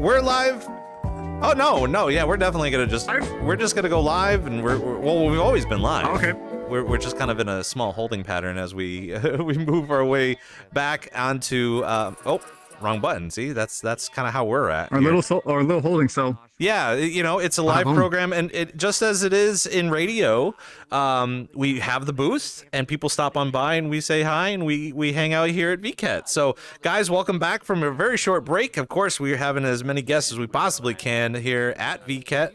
we're live. Oh no, yeah, we're definitely gonna we're just gonna go live, and well, we've always been live. Okay. We're just kind of in a small holding pattern as we we move our way back onto oh, wrong button. See, that's kind of how we're at. Our little holding cell. Yeah, you know, it's a live program, and it just as it is in radio, we have the booth, and people stop on by, and we say hi, and we hang out here at VKet. So, guys, welcome back from a very short break. Of course, we're having as many guests as we possibly can here at VKet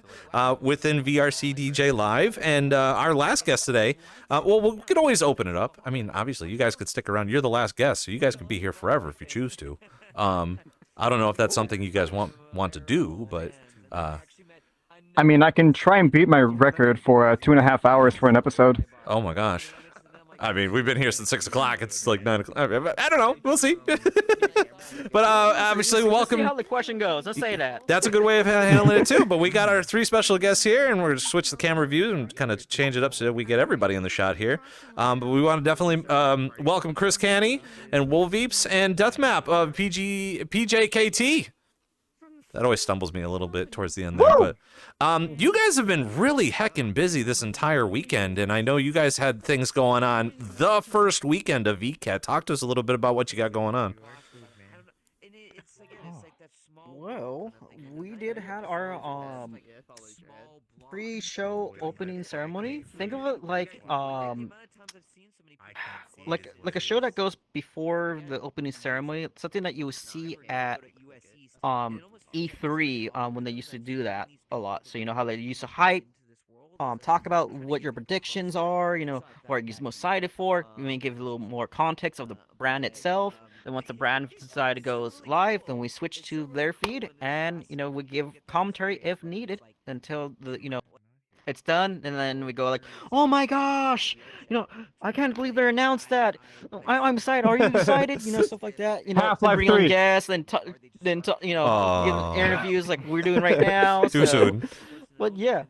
within VRCDJLIVE, and our last guest today, well, we could always open it up. I mean, obviously, you guys could stick around. You're the last guest, so you guys could be here forever if you choose to. I don't know if that's something you guys want to do, but... I mean, I can try and beat my record for 2.5 hours for an episode. Oh my gosh. I mean, we've been here since 6 o'clock. It's like 9 o'clock. I don't know. We'll see. But obviously, welcome. Let's see how the question goes. Let's say that. That's a good way of handling it too. But we got our 3 special guests here, and we're going to switch the camera view and kind of change it up so that we get everybody in the shot here. But we want to definitely welcome Chris Canny and Wolveeps and Deathmap of PJKT. That always stumbles me a little bit towards the end there, but you guys have been really heckin' busy this entire weekend, and I know you guys had things going on the first weekend of VKet. Talk to us a little bit about what you got going on. Well, we did have our pre-show opening ceremony. Think of it like a show that goes before the opening ceremony, something that you would see at E3 when they used to do that a lot. So you know how they used to hype, talk about what your predictions are, you know, what you're most excited for. You may give a little more context of the brand itself. Then once the brand side goes live, then we switch to their feed, and you know we give commentary if needed until it's done, and then we go like, oh my gosh, you know, I can't believe they announced that. I'm excited. Are you excited? You know, stuff like that. You know, Half-Life bring on 3. guests, then you know, give interviews like we're doing right now. Too soon. But yeah.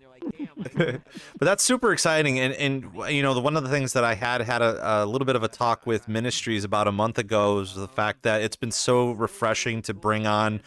But that's super exciting, and you know, one of the things that I had a little bit of a talk with Ministries about a month ago is the fact that it's been so refreshing to bring on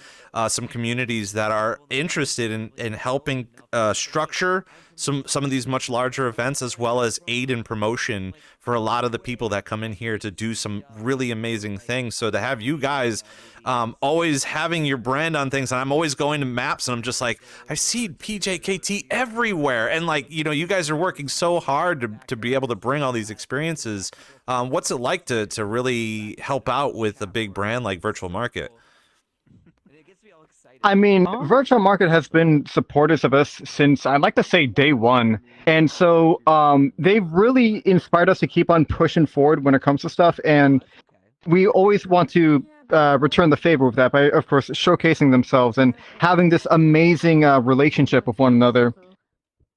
some communities that are interested in helping structure some of these much larger events, as well as aid in promotion for a lot of the people that come in here to do some really amazing things. So to have you guys always having your brand on things, and I'm always going to maps, and I'm just like, I see PJKT everywhere, and like, you know, you guys are working so hard to be able to bring all these experiences. What's it like to really help out with a big brand like Virtual Market? I mean, Virtual Market has been supporters of us since, I'd like to say, day one. And so they've really inspired us to keep on pushing forward when it comes to stuff. And we always want to return the favor with that by, of course, showcasing themselves and having this amazing relationship with one another.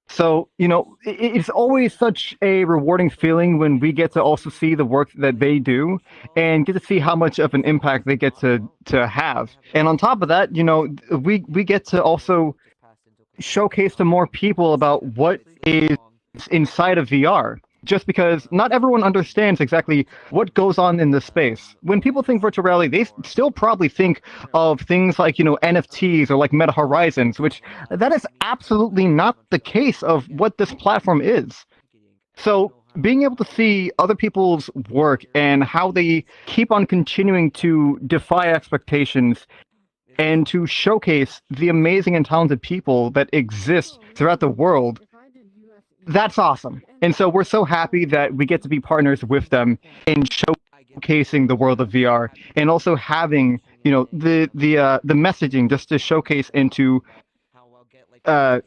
So, you know, it's always such a rewarding feeling when we get to also see the work that they do and get to see how much of an impact they get to have. And on top of that, you know, we get to also showcase to more people about what is inside of VR. Just because not everyone understands exactly what goes on in this space. When people think virtual reality, they still probably think of things like, you know, NFTs or like Meta Horizons, which that is absolutely not the case of what this platform is. So being able to see other people's work and how they keep on continuing to defy expectations and to showcase the amazing and talented people that exist throughout the world, that's awesome. And so we're so happy that we get to be partners with them in showcasing the world of VR, and also having, you know, the messaging just to showcase into they're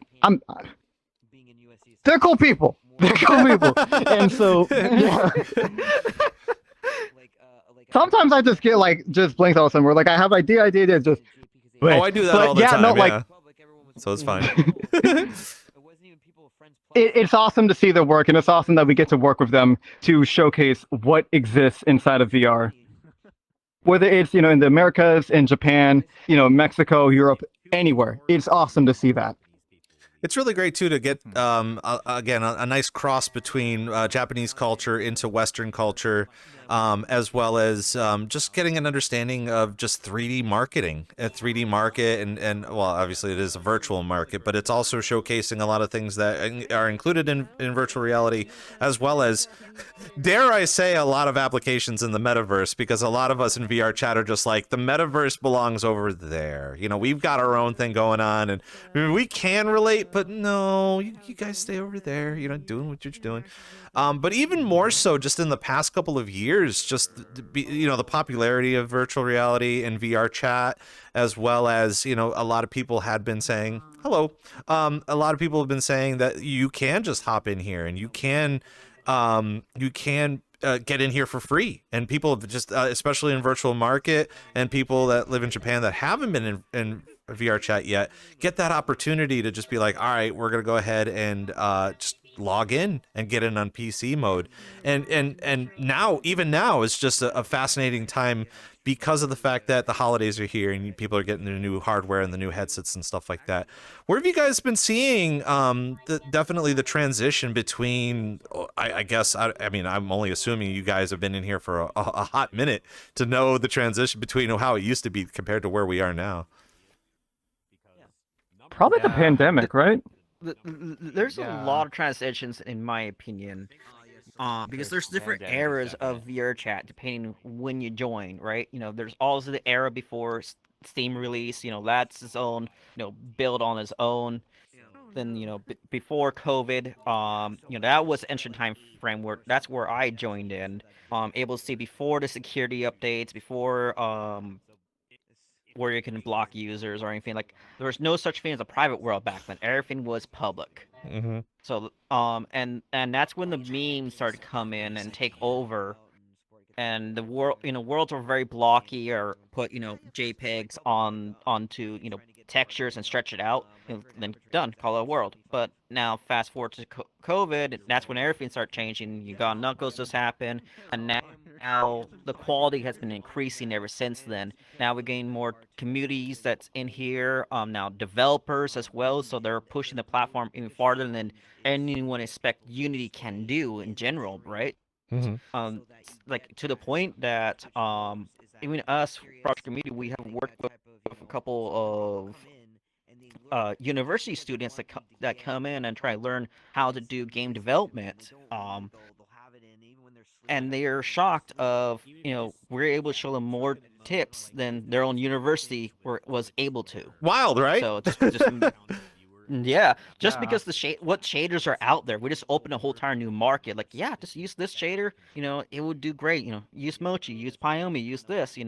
cool people. They're cool people. And so yeah. Sometimes I just get like just blanks all of a sudden. Where like I have idea just Oh, I do that all the time. No, yeah. like, so it's fine. It's awesome to see their work, and it's awesome that we get to work with them to showcase what exists inside of VR. Whether it's, you know, in the Americas, in Japan, you know, Mexico, Europe, anywhere. It's awesome to see that. It's really great too to get again a nice cross between Japanese culture into Western culture. as well as just getting an understanding of just 3D marketing, a 3D market, and well, obviously it is a virtual market, but it's also showcasing a lot of things that are included in virtual reality, as well as, dare I say, a lot of applications in the metaverse, because a lot of us in VRChat are just like, the metaverse belongs over there. You know, we've got our own thing going on, and I mean, we can relate, but no, you guys stay over there, you know, doing what you're doing. But even more so, just in the past couple of years, just the popularity of virtual reality and VRChat, as well as, you know, a lot of people had been saying hello. A lot of people have been saying that you can just hop in here and you can get in here for free, and people have just especially in virtual market, and people that live in Japan that haven't been in VRChat yet, get that opportunity to just be like, all right, we're gonna go ahead and just log in and get in on PC mode, and now, even now, it's just a fascinating time because of the fact that the holidays are here and people are getting their new hardware and the new headsets and stuff like that. Where have you guys been seeing definitely the transition between, I guess, I mean, I'm only assuming you guys have been in here for a hot minute to know the transition between how it used to be compared to where we are now? Probably the pandemic, right? There's a lot of transitions, in my opinion. Because there's different eras of VRChat depending when you join, right? You know, there's also the era before Steam release. You know, that's its own, build on its own. Then, before COVID, that was Ancient Time framework. That's where I joined in. Able to see before the security updates, before where you can block users or anything. Like, there was no such thing as a private world back then. Everything was public. Mm-hmm. So and that's when the memes started to come in and take over, and the worlds were very blocky, or put JPEGs onto textures and stretch it out, and then done, call it a world. But now fast forward to COVID, that's when everything started changing. You got Knuckles just happened, and now the quality has been increasing ever since then. Now we're getting more communities that's in here, now developers as well, so they're pushing the platform even farther than anyone expect Unity can do in general, right? Mm-hmm. Like, to the point that even us, project community, we have worked with a couple of university students that come in and try to learn how to do game development. And they're shocked of, we're able to show them more tips than their own university was able to. Wild, right? So just yeah, just because what shaders are out there, we just open a whole entire new market. Like, yeah, just use this shader, it would do great. Use Mochi, use Pyomi, use this,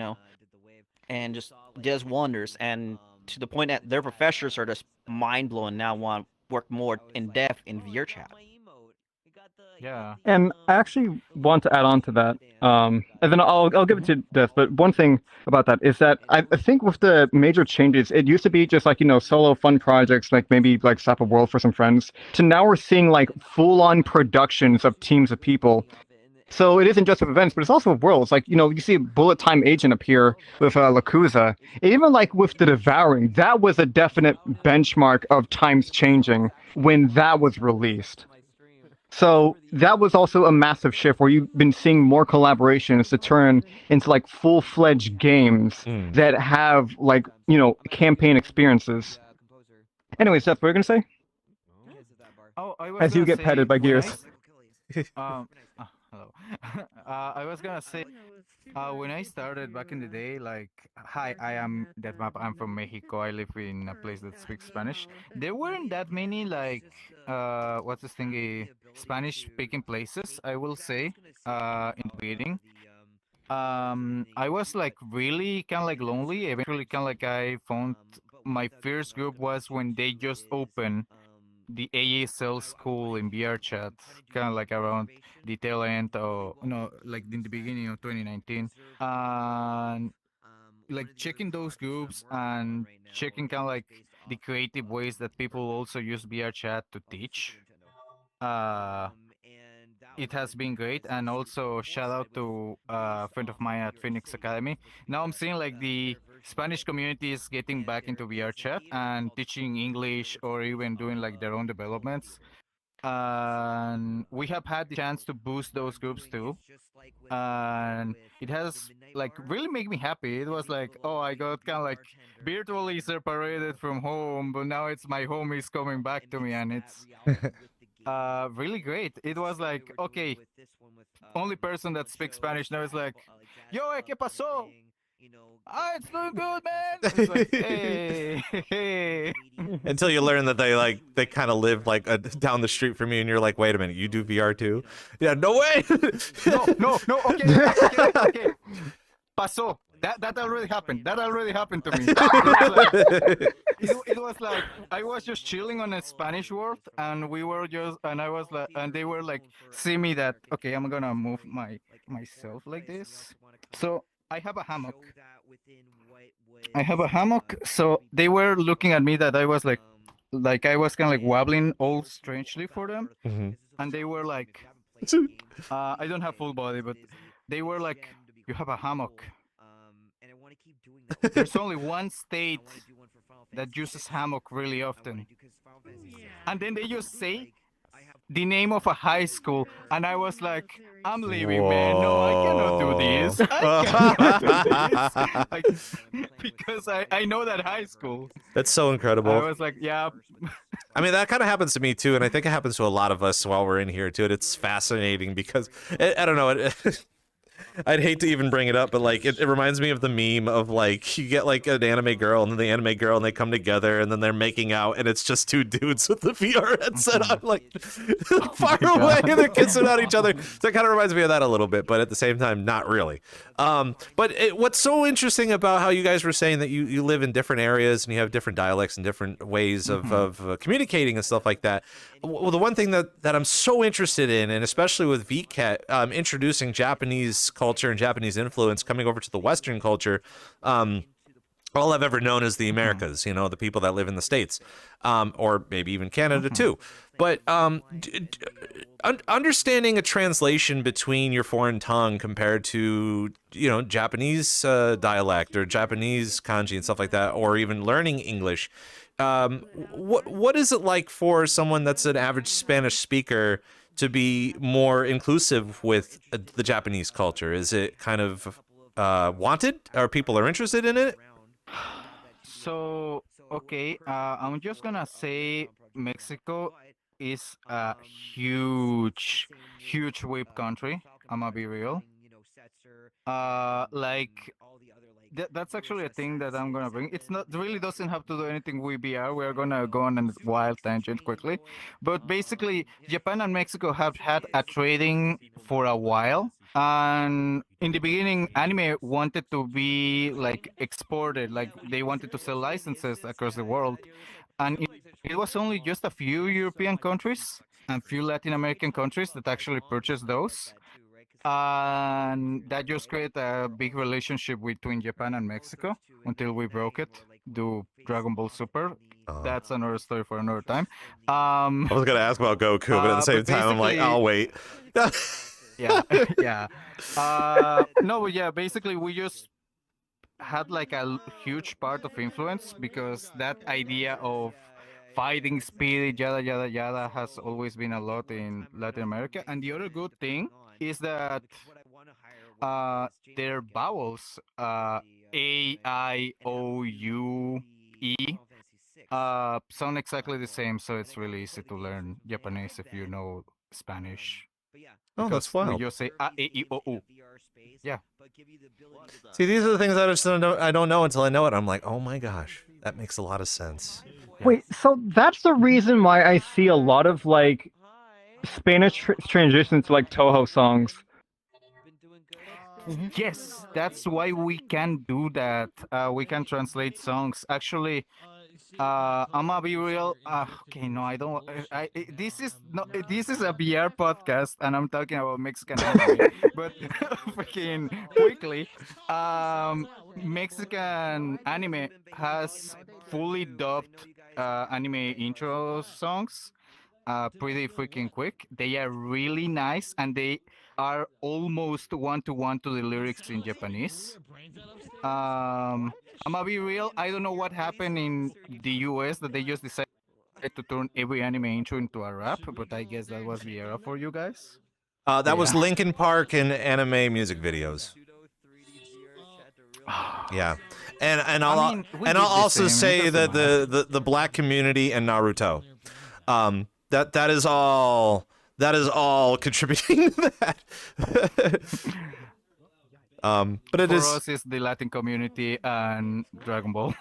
and just does wonders. And to the point that their professors are just mind blowing now, want to work more in depth in VRChat. Yeah. And I actually want to add on to that, and then I'll give it to Death. But one thing about that is that I think with the major changes, it used to be just like solo fun projects, like maybe like Slap a World for some friends, to now we're seeing like full-on productions of teams of people. So it isn't just with events, but it's also with worlds. Like, you see Bullet Time Agent appear with Lakuza. Even like with The Devouring, that was a definite benchmark of times changing when that was released. So that was also a massive shift where you've been seeing more collaborations to turn into like full-fledged games that have like, campaign experiences. Anyway, Seth, what are you going to say? Oh, I was As you gonna get say, petted by when gears. hello. I was gonna say, when I started back in the day, like, hi, I am Deadmap. I'm from Mexico. I live in a place that speaks Spanish. There weren't that many, like, what's this thing, Spanish-speaking places, I will say, in the beginning. I was like really kind of like lonely. Eventually, kind of like I found my first group was when they just opened the ASL school in VRChat, kind of like around the tail end, or like in the beginning of 2019, and like checking those groups and checking kind of like the creative ways that people also use VRChat to teach. It has been great, and also shout out to a friend of mine at Phoenix Academy. Now I'm seeing like the Spanish community is getting back into VRChat and teaching English or even doing like their own developments. and we have had the chance to boost those groups too, and it has like really made me happy. It was like, oh, I got kind of like virtually separated from home, but now it's my home is coming back to me, and it's really great. It was like, okay, only person that speaks Spanish now is like, yo, ¿qué pasó? Ah, it's doing good, man. It's like, hey, hey. Until you learn that they kind of live like down the street from you, and you're like, wait a minute, you do VR too? Yeah, no way. No. Okay. Pasó. That already happened. That already happened to me. It was like I was just chilling on a Spanish world, and we were just, and I was like, and they were like, see me that, okay, I'm gonna move myself like this. So I have a hammock. So they were looking at me that I was like I was kind of like wobbling all strangely for them, and they were like, I don't have full body, but they were like, you have a hammock. There's only one state that uses hammock really often. And then they just say the name of a high school, and I was like, I'm leaving, man. No, I cannot do this. I cannot do this. Because I know that high school. That's so incredible. I was like, yeah. I mean, that kind of happens to me too, and I think it happens to a lot of us while we're in here too. It's fascinating because I don't know. I'd hate to even bring it up, but like it reminds me of the meme of like you get like an anime girl and then the anime girl and they come together and then they're making out and it's just two dudes with the VR headset on like far away and they're kissing on each other. So it kind of reminds me of that a little bit, but at the same time, not really. But what's so interesting about how you guys were saying that you live in different areas and you have different dialects and different ways of communicating and stuff like that. Well, the one thing that I'm so interested in, and especially with VKet, introducing Japanese culture and Japanese influence coming over to the Western culture, all I've ever known is the Americas, you know, the people that live in the States, or maybe even Canada too. But understanding a translation between your foreign tongue compared to, you know, Japanese dialect or Japanese kanji and stuff like that, or even learning English, what is it like for someone that's an average Spanish speaker to be more inclusive with the Japanese culture? Is it kind of wanted? Or people are interested in it? So, okay, I'm just gonna say Mexico is a huge whip country. I'm gonna be real. Like that's actually a thing that I'm gonna bring. It's not really doesn't have to do anything with VR. We're gonna go on a wild tangent quickly, but basically, Japan and Mexico have had a trading for a while. And in the beginning, anime wanted to be like exported, like they wanted to sell licenses across the world, and it was only just a few European countries and few Latin American countries that actually purchased those. And that just created a big relationship between Japan and Mexico until we broke it. Do Dragon Ball Super. That's another story for another time. I was gonna ask about Goku, but at the same time, I'm like, I'll wait. Yeah. No, but yeah, basically we just had like a huge part of influence because that idea of fighting spirit, yada yada yada, has always been a lot in Latin America. And the other good thing is that their vowels, A, I, O, U, E, sound exactly the same, so it's really easy to learn Japanese if you know Spanish. Oh, that's wild. You just say A, E, I, O, U. Yeah. See, these are the things I don't know until I know it. I'm like, oh my gosh, that makes a lot of sense. Wait, so that's the reason why I see a lot of like Spanish transitions to like Toho songs. Yes, that's why we can do that. We can translate songs. Actually, I'm gonna be real. Okay, no, I don't. This is a VR podcast, and I'm talking about Mexican anime. But freaking quickly, Mexican anime has fully dubbed anime intro songs. Pretty freaking quick. They are really nice, and they are almost one-to-one to the lyrics in Japanese. I'm gonna be real. I don't know what happened in the US that they just decided to turn every anime intro into a rap, but I guess that was the era for you guys. That was Yeah. Linkin Park and anime music videos. Yeah, and I mean, we I'll did the also same. It say doesn't that matter. the black community and Naruto, that is all contributing to that. But it For is. us, it's the Latin community and Dragon Ball.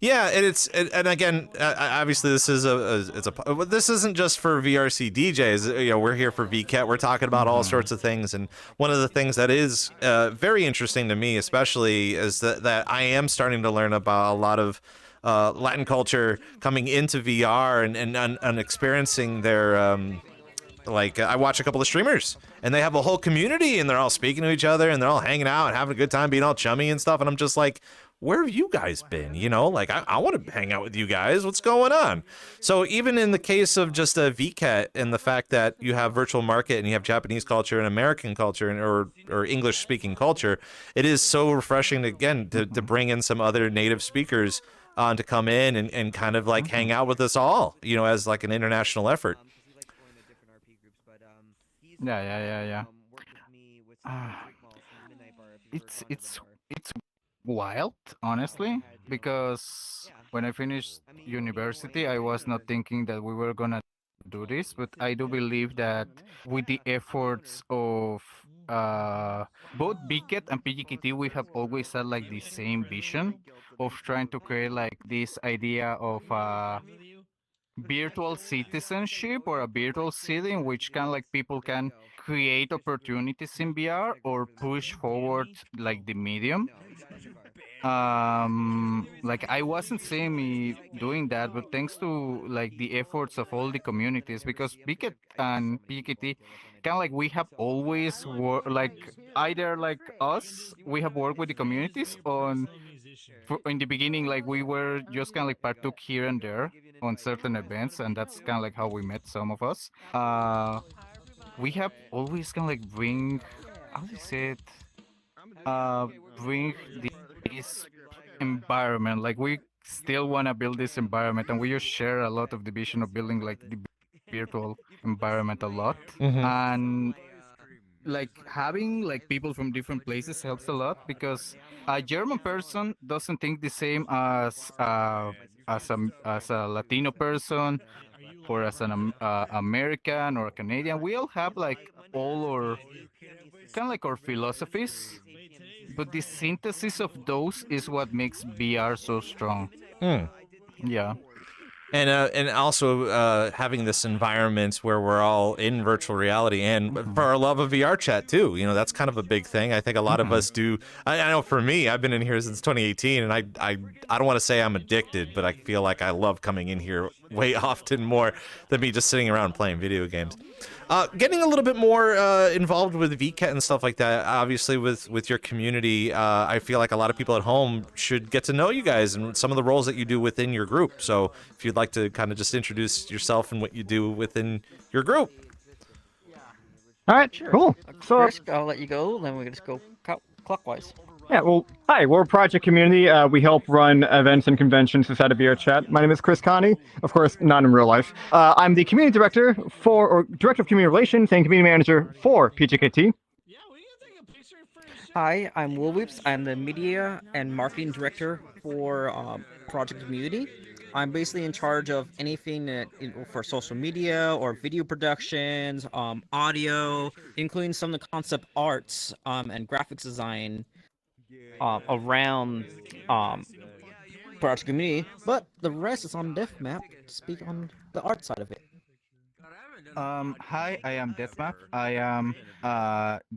Yeah, and again, obviously this is this isn't just for VRC DJs. You know, we're here for VKet. We're talking about all sorts of things, and one of the things that is very interesting to me, especially, is that I am starting to learn about a lot of Latin culture coming into VR and experiencing their. Like I watch a couple of streamers and they have a whole community and they're all speaking to each other and they're all hanging out and having a good time, being all chummy and stuff, and I'm just like, where have you guys been? You know, like I want to hang out with you guys. What's going on? So even in the case of just a VKet and the fact that you have virtual market and you have Japanese culture and American culture or English speaking culture, it is so refreshing to bring in some other native speakers on to come in and kind of like hang out with us all, you know, as like an international effort. Yeah. Ah, it's wild, honestly, because when I finished university, I was not thinking that we were gonna do this, but I do believe that with the efforts of both VKet and PJKT, we have always had like the same vision of trying to create like this idea of virtual citizenship or a virtual city in which kind of like people can create opportunities in VR or push forward like the medium. Like I wasn't seeing me doing that, but thanks to like the efforts of all the communities, because Biket and PKT kind of like we have always worked like either like us, we have worked with the communities on in the beginning, like we were just kind of like partook here and there on certain events, and that's kind of like how we met some of us. We have always kind of like bring, how do you say it? Bring this environment. Like we still want to build this environment, and we just share a lot of the vision of building like the virtual environment a lot. And like having like people from different places helps a lot because a German person doesn't think the same as a Latino person or as an American or a Canadian. We all have like all our kind of like our philosophies, but the synthesis of those is what makes VR so strong. Yeah. And also having this environment where we're all in virtual reality and for our love of VRChat too. You know, that's kind of a big thing. I think a lot of us do. I know for me, I've been in here since 2018, and I don't want to say I'm addicted, but I feel like I love coming in here way often more than me just sitting around playing video games. Getting a little bit more involved with VKet and stuff like that, obviously with your community, I feel like a lot of people at home should get to know you guys and some of the roles that you do within your group. So if you'd like to kind of just introduce yourself and what you do within your group. All right, cool. So, Chris, I'll let you go. Then we can just go clockwise. yeah, well, hi, we're a project community. We help run events and conventions inside of VRChat. My name is Chris Connie, of course, not in real life. I'm the community director or director of community relations and community manager for PJKT. Hi, I'm Will Weeps. I'm the media and marketing director for Project Community. I'm basically in charge of anything for social media or video productions, audio, including some of the concept arts and graphics design around Project Community. But the rest is on DevMap to speak on the art side of it. Hi, I am Deathmap. I am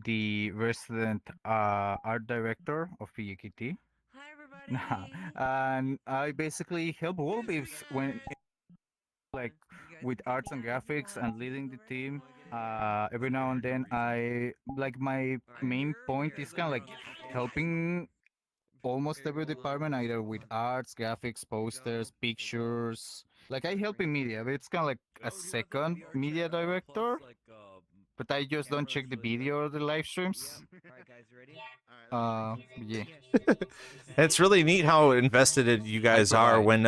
the resident art director of PJKT. And I basically help Wolbeeps when like with arts and graphics and leading the team. Every now and then I like my main point is kind of like helping almost every department either with arts, graphics, posters, pictures. Like I help in media, but it's kind of like a second media director. but I just don't check the video or the live streams. Yeah. It's really neat how invested you guys are when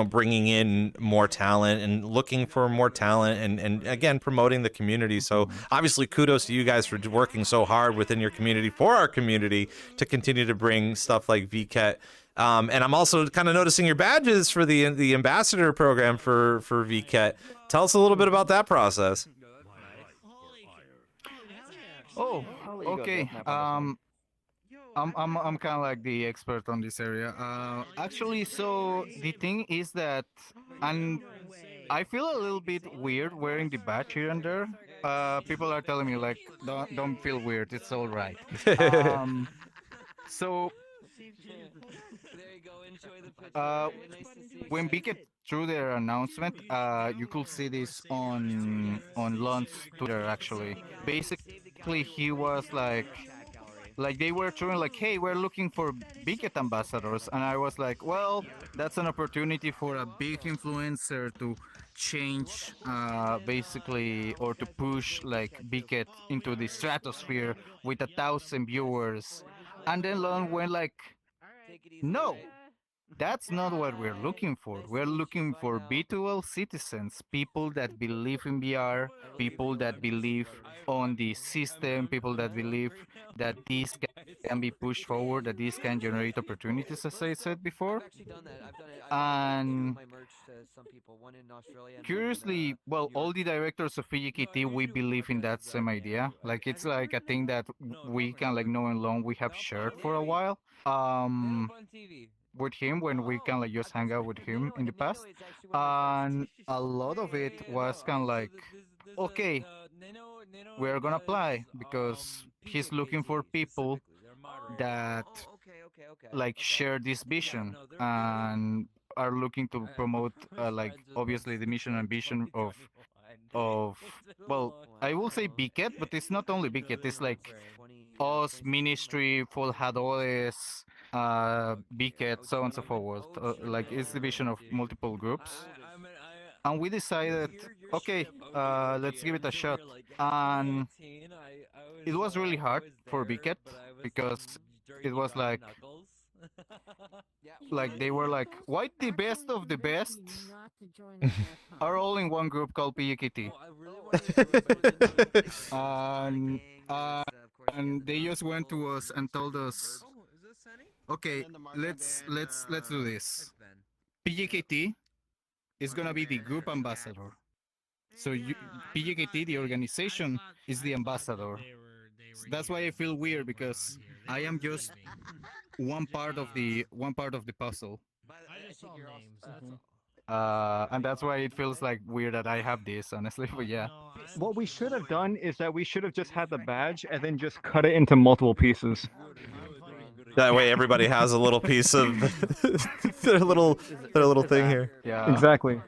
bringing in more talent and looking for more talent and again promoting the community. So obviously kudos to you guys for working so hard within your community for our community to continue to bring stuff like VKet. And I'm also kind of noticing your badges for the ambassador program for VKet. Tell us a little bit about that process. Oh, I'll let you go, okay. Deathmap, on this one. I'm kind of like the expert on this area. Actually, so the thing is that, and I feel a little bit weird wearing the badge here and there. People are telling me like, don't feel weird. It's all right. So when VKet threw their announcement, you could see this on Lon's Twitter actually. Basically, he was like they were throwing like, hey, we're looking for VKet ambassadors, and I was like, well, that's an opportunity for a big influencer to change, basically, or to push like VKet into the stratosphere with 1,000 viewers, and then Lon went like, no, that's not what we're looking for. We're looking for B2L citizens, people that believe in VR, people that believe on the system, people that believe that these can be pushed forward, that these can generate opportunities, as I said before. And curiously, well, all the directors of PJKT, we believe in that same idea. Like, it's like a thing that we can, like, know and long we have shared for a while. With him when we can like just hang out with him in the past, and a lot of it was kind of like, okay, we're gonna apply because he's looking for people that like share this vision and are looking to promote like obviously the mission and vision of well, I will say VKet, but it's not only VKet, it's like us, Ministry, Forjadores, VKet, so on and so forth. Like it's the vision of multiple groups. And we decided, okay, let's give it a shot. And it was really hard for VKet because it was like they were like, why the best of the best are all in one group called PJKT? And they just went to us and told us, okay, let's do this. PJKT is gonna be the group ambassador. So PJKT, the organization, is the ambassador. So that's why I feel weird because I am just one part of the puzzle. And that's why it feels like weird that I have this, honestly. But yeah. What we should have done is that we should have just had the badge and then just cut it into multiple pieces. That way everybody has a little piece of their little thing here. Yeah. Exactly.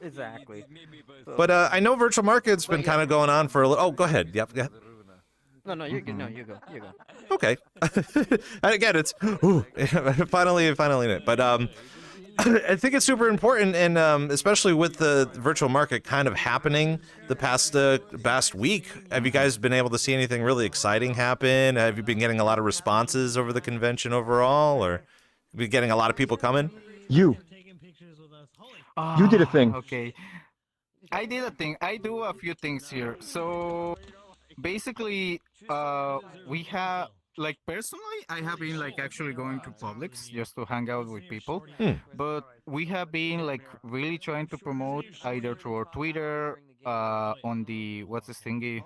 Exactly. But I know Virtual Market's been kind of going on for a little. Oh, go ahead. Yep. Yeah. No, you're good. No, you go. You go. Okay. And again, it's finally it. But I think it's super important, and especially with the Virtual Market kind of happening the past week. Have you guys been able to see anything really exciting happen? Have you been getting a lot of responses over the convention overall, or been getting a lot of people coming? You did a thing. Okay. I did a thing. I do a few things here. So basically, we have like personally, I have been like actually going to Publix just to hang out with people. But we have been like really trying to promote either through our Twitter, on the what's this thingy,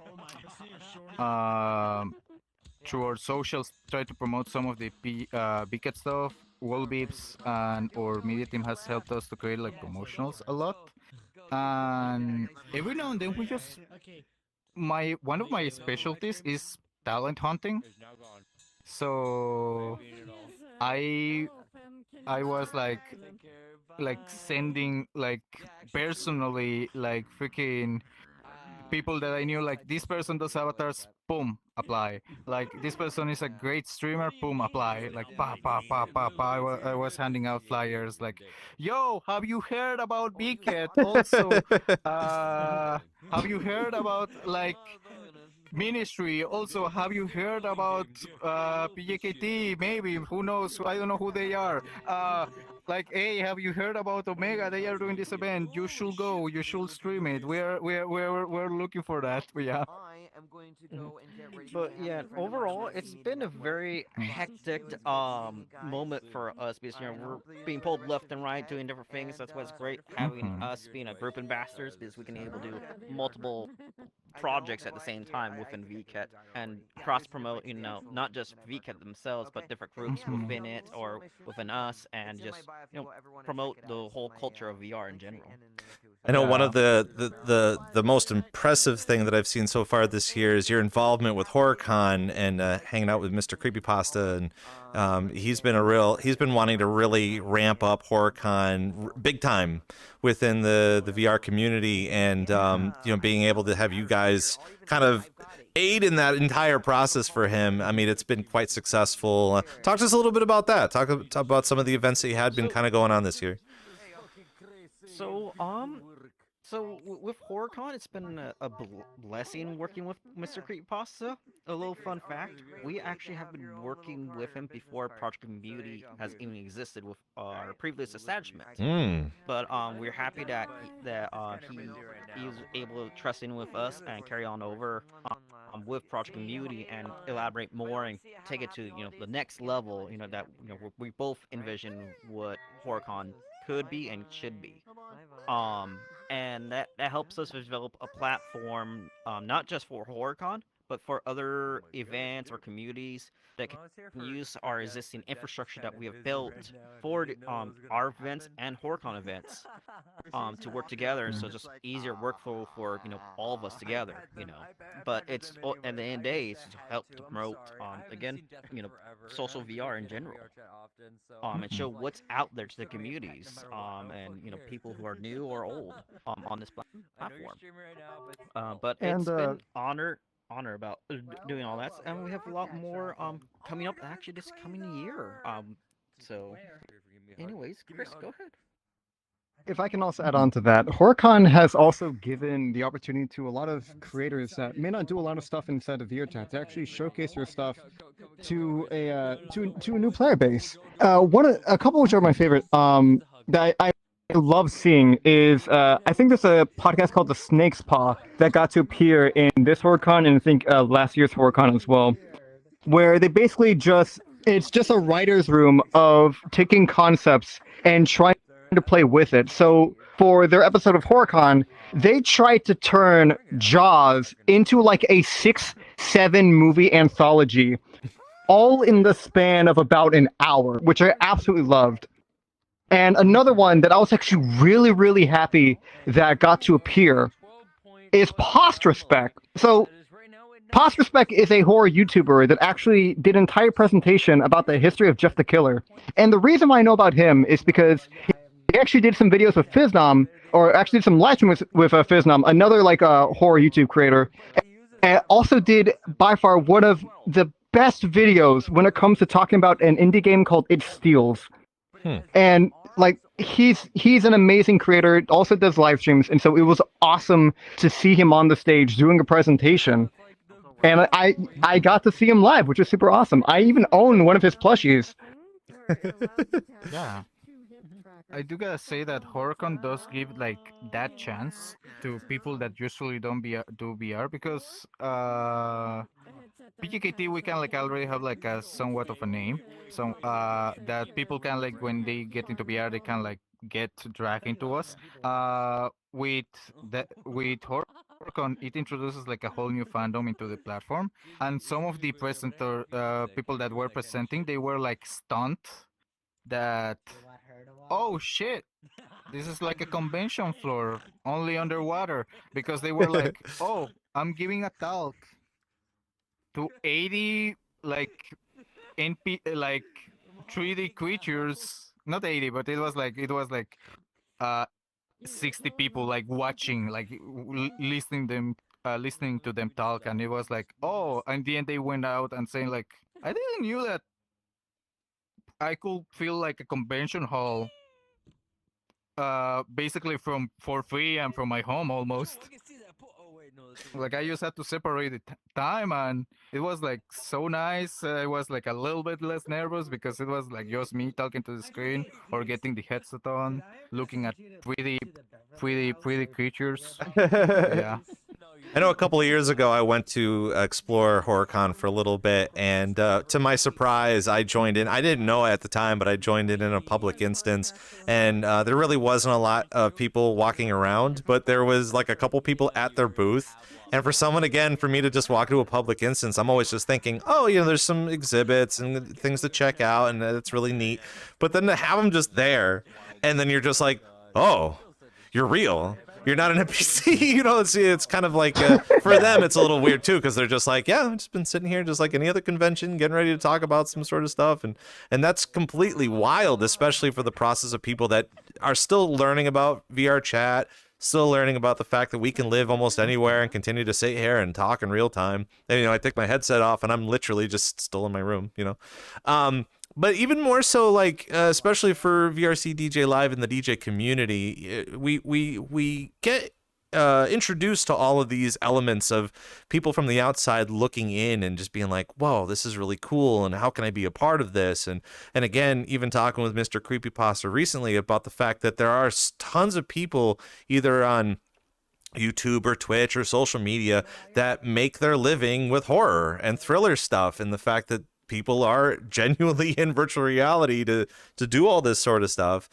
through our socials, try to promote some of the VKet stuff. Wall Beeps and our media team has helped us to create like promotionals a lot. And every now and then we just one of my specialties is talent hunting. So I was like sending like personally like freaking people that I knew, like this person does avatars, boom, apply. Like this person is a great streamer, boom, apply. Like pa pa pa pa pa. I was handing out flyers like, yo, have you heard about VKet? Also, have you heard about like Ministry? Also, have you heard about PJKT? Maybe, who knows? I don't know who they are. Like, hey, have you heard about Omega? They are doing this event. You should go. You should stream it. We're looking for that. But yeah. But yeah, overall, it's been a very hectic moment for us because we're being pulled left and right doing different things. That's why it's great having us being a group ambassadors because we can able to do multiple projects at the same time within VKet and cross promote, not just VKet themselves, but different groups within it or within us, and just promote the whole culture of VR in general. I know one of the most impressive thing that I've seen so far this year is your involvement with HorrorCon and hanging out with Mr. Creepypasta, and he's been wanting to really ramp up HorrorCon big time within the VR community, and being able to have you guys kind of aid in that entire process for him. I mean, it's been quite successful. Talk to us a little bit about that. Talk about some of the events that you had been kind of going on this year. With HorrorCon, it's been a blessing working with Mr. Creepypasta. A little fun fact: we actually have been working with him before Project Beauty has even existed with our previous establishment. But we're happy that he was able to trust in with us and carry on over with Project Beauty and elaborate more and take it to the next level. That we both envision what HorrorCon could be and should be. And that helps us develop a platform, not just for HorrorCon, but for other events or communities that can use our existing infrastructure that we have built for our events and HorrorCon events to work together. So just easier workflow for all of us together. But it's at the end of the day, it's to help to promote again social VR in general. And show what's out there to the communities, and people who are new or old on this platform. But And, it's been honor about doing all that, and we have a lot more coming up actually this coming year. So, anyways, Chris, go ahead. if I can also add on to that, HorrorCon has also given the opportunity to a lot of creators that may not do a lot of stuff inside of VRChat to actually showcase your stuff to a new player base. A couple which are my favorite that I love seeing is I think there's a podcast called The Snake's Paw that got to appear in this HorrorCon and I think last year's HorrorCon as well, where they basically it's just a writer's room of taking concepts and trying to play with it. So for their episode of HorrorCon, they tried to turn Jaws into like a 6-7 movie anthology, all in the span of about an hour, which I absolutely loved. And another one that I was actually really, really happy that got to appear is Postrespec. So Postrespec is a horror YouTuber that actually did an entire presentation about the history of Jeff the Killer. And the reason why I know about him is because he actually did some videos with Fiznom, or actually did some live streams with Fiznom, another like horror YouTube creator, and also did by far one of the best videos when it comes to talking about an indie game called It Steals. And like he's an amazing creator, also does live streams, and so it was awesome to see him on the stage doing a presentation. And I got to see him live, which was super awesome. I even own one of his plushies. Yeah. I do gotta say that HorrorCon does give like that chance to people that usually don't do VR because PJKT we can like already have like a somewhat of a name, so that people can like when they get into VR they can like get dragged into us. With HorrorCon it introduces like a whole new fandom into the platform, and some of the people that were presenting they were like stunned that, oh shit, this is like a convention floor only underwater, because they were like, oh, I'm giving a talk to 80 like like 3D creatures, not 80, but it was like 60 people like watching, like listening them listening to them talk, and it was like, oh, in the end they went out and saying like, I didn't knew that I could feel like a convention hall, basically from for free and from my home almost. Like I just had to separate the time, and it was like so nice. I was like a little bit less nervous because it was like just me talking to the screen or getting the headset on, looking at pretty creatures. Yeah. I know a couple of years ago I went to explore HorrorCon for a little bit, and to my surprise, I joined in. I didn't know at the time, but I joined in a public instance, and there really wasn't a lot of people walking around, but there was like a couple people at their booth. And for someone, again, for me to just walk to a public instance, I'm always just thinking, oh, you know, there's some exhibits and things to check out, and it's really neat. But then to have them just there, and then you're just like, oh, you're real. You're not an NPC, you know. It's kind of like for them, it's a little weird too, because they're just like, yeah, I've just been sitting here just like any other convention, getting ready to talk about some sort of stuff, and that's completely wild, especially for the process of people that are still learning about VRChat, still learning about the fact that we can live almost anywhere and continue to sit here and talk in real time. And, you know, I take my headset off and I'm literally just still in my room, you know. But even more so, like, especially for VRCDJLIVE and the DJ community, we get introduced to all of these elements of people from the outside looking in and just being like, whoa, this is really cool, and how can I be a part of this? And again, even talking with Mr. Creepypasta recently about the fact that there are tons of people either on YouTube or Twitch or social media that make their living with horror and thriller stuff, and the fact that people are genuinely in virtual reality to do all this sort of stuff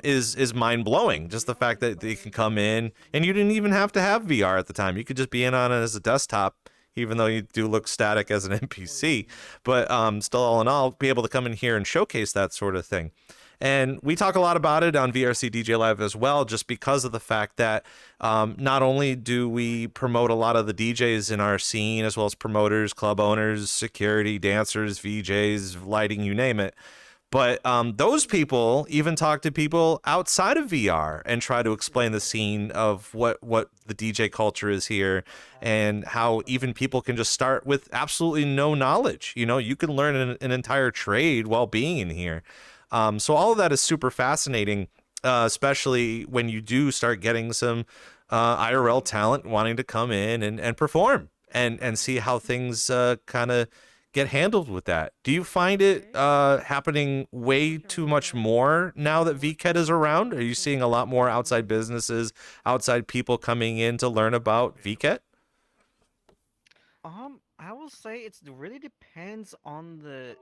is mind-blowing. Just the fact that they can come in, and you didn't even have to have VR at the time. You could just be in on it as a desktop, even though you do look static as an NPC, but still, all in all, be able to come in here and showcase that sort of thing. And we talk a lot about it on VRCDJLIVE as well, just because of the fact that not only do we promote a lot of the DJs in our scene, as well as promoters, club owners, security, dancers, VJs, lighting, you name it, but those people even talk to people outside of VR and try to explain the scene of what the DJ culture is here, and how even people can just start with absolutely no knowledge. You know, you can learn an entire trade while being in here. So all of that is super fascinating, especially when you do start getting some IRL talent wanting to come in and perform and see how things kind of get handled with that. Do you find it happening way too much more now that VKet is around? Are you seeing a lot more outside businesses, outside people coming in to learn about VKet? I will say it really depends on the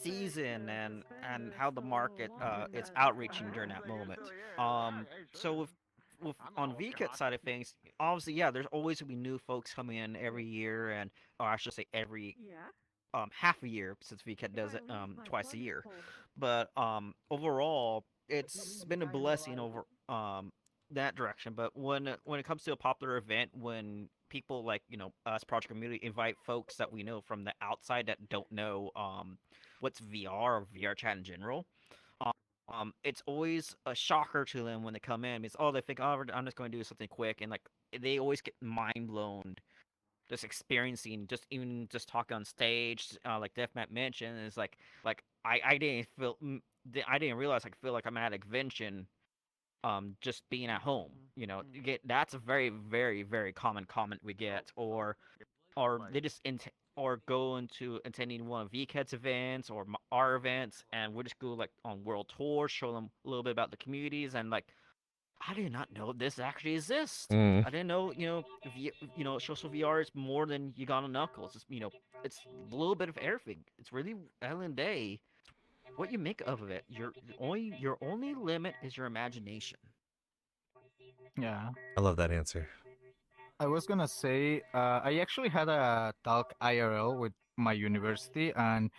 season and how the market is outreaching during that moment. So with on VKet side of things, obviously, yeah, there's always gonna be new folks coming in every year, and or I should say every half a year, since VKet does it twice a year. But overall, it's been a blessing over that direction. But when it comes to a popular event, when people like, you know, us project community invite folks that we know from the outside that don't know what's VR or VRChat in general, it's always a shocker to them when they come in. It's, oh, they think, oh, I'm just going to do something quick, and like they always get mind blown just experiencing, just even just talking on stage, like Deathmat mentioned, is like I didn't realize I could feel like I'm at a convention, just being at home. You know, you get that's a very common comment we get, or they just or go into attending one of VKet's events or our events, and we just go like on world tours, show them a little bit about the communities, and like, I did not know this actually exists. Mm. I didn't know, social VR is more than you got on Knuckles. It's, it's a little bit of everything. It's really, Ellen Day, what you make of it. Your only limit is your imagination. Yeah. I love that answer. I was gonna say, I actually had a talk IRL with my university, and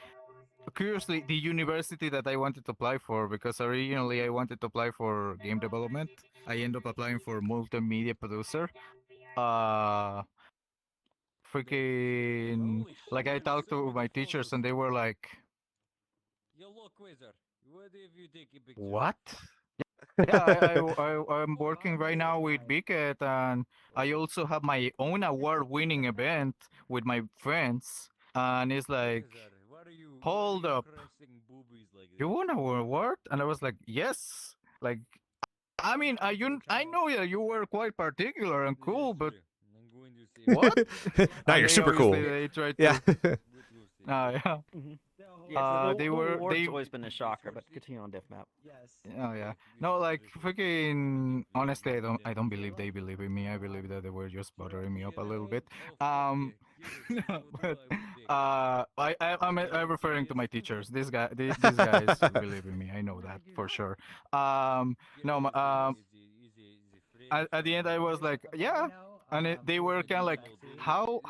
curiously, the university that I wanted to apply for, because originally I wanted to apply for game development, I ended up applying for multimedia producer. Freaking, like I talked to my teachers, and they were like, You look wizard. What if you take a picture? "What?" I'm working right now with VKet, and I also have my own award-winning event with my friends. And it's like, hold up, you won an award? And I was like, yes. Like, I mean, I know that you were quite particular and cool, but what? Now And you're they super cool. obviously they tried to. Yeah. Yeah. Yeah, They the were award's they. always been a shocker, but continue on DevMap. Oh yeah. No, like freaking. Honestly, I don't believe they believe in me. I believe that they were just bothering me up a little bit. No, but I'm referring to my teachers. These guys believe in me. I know that for sure. No, at the end I was like, yeah, and they were kind of like, how?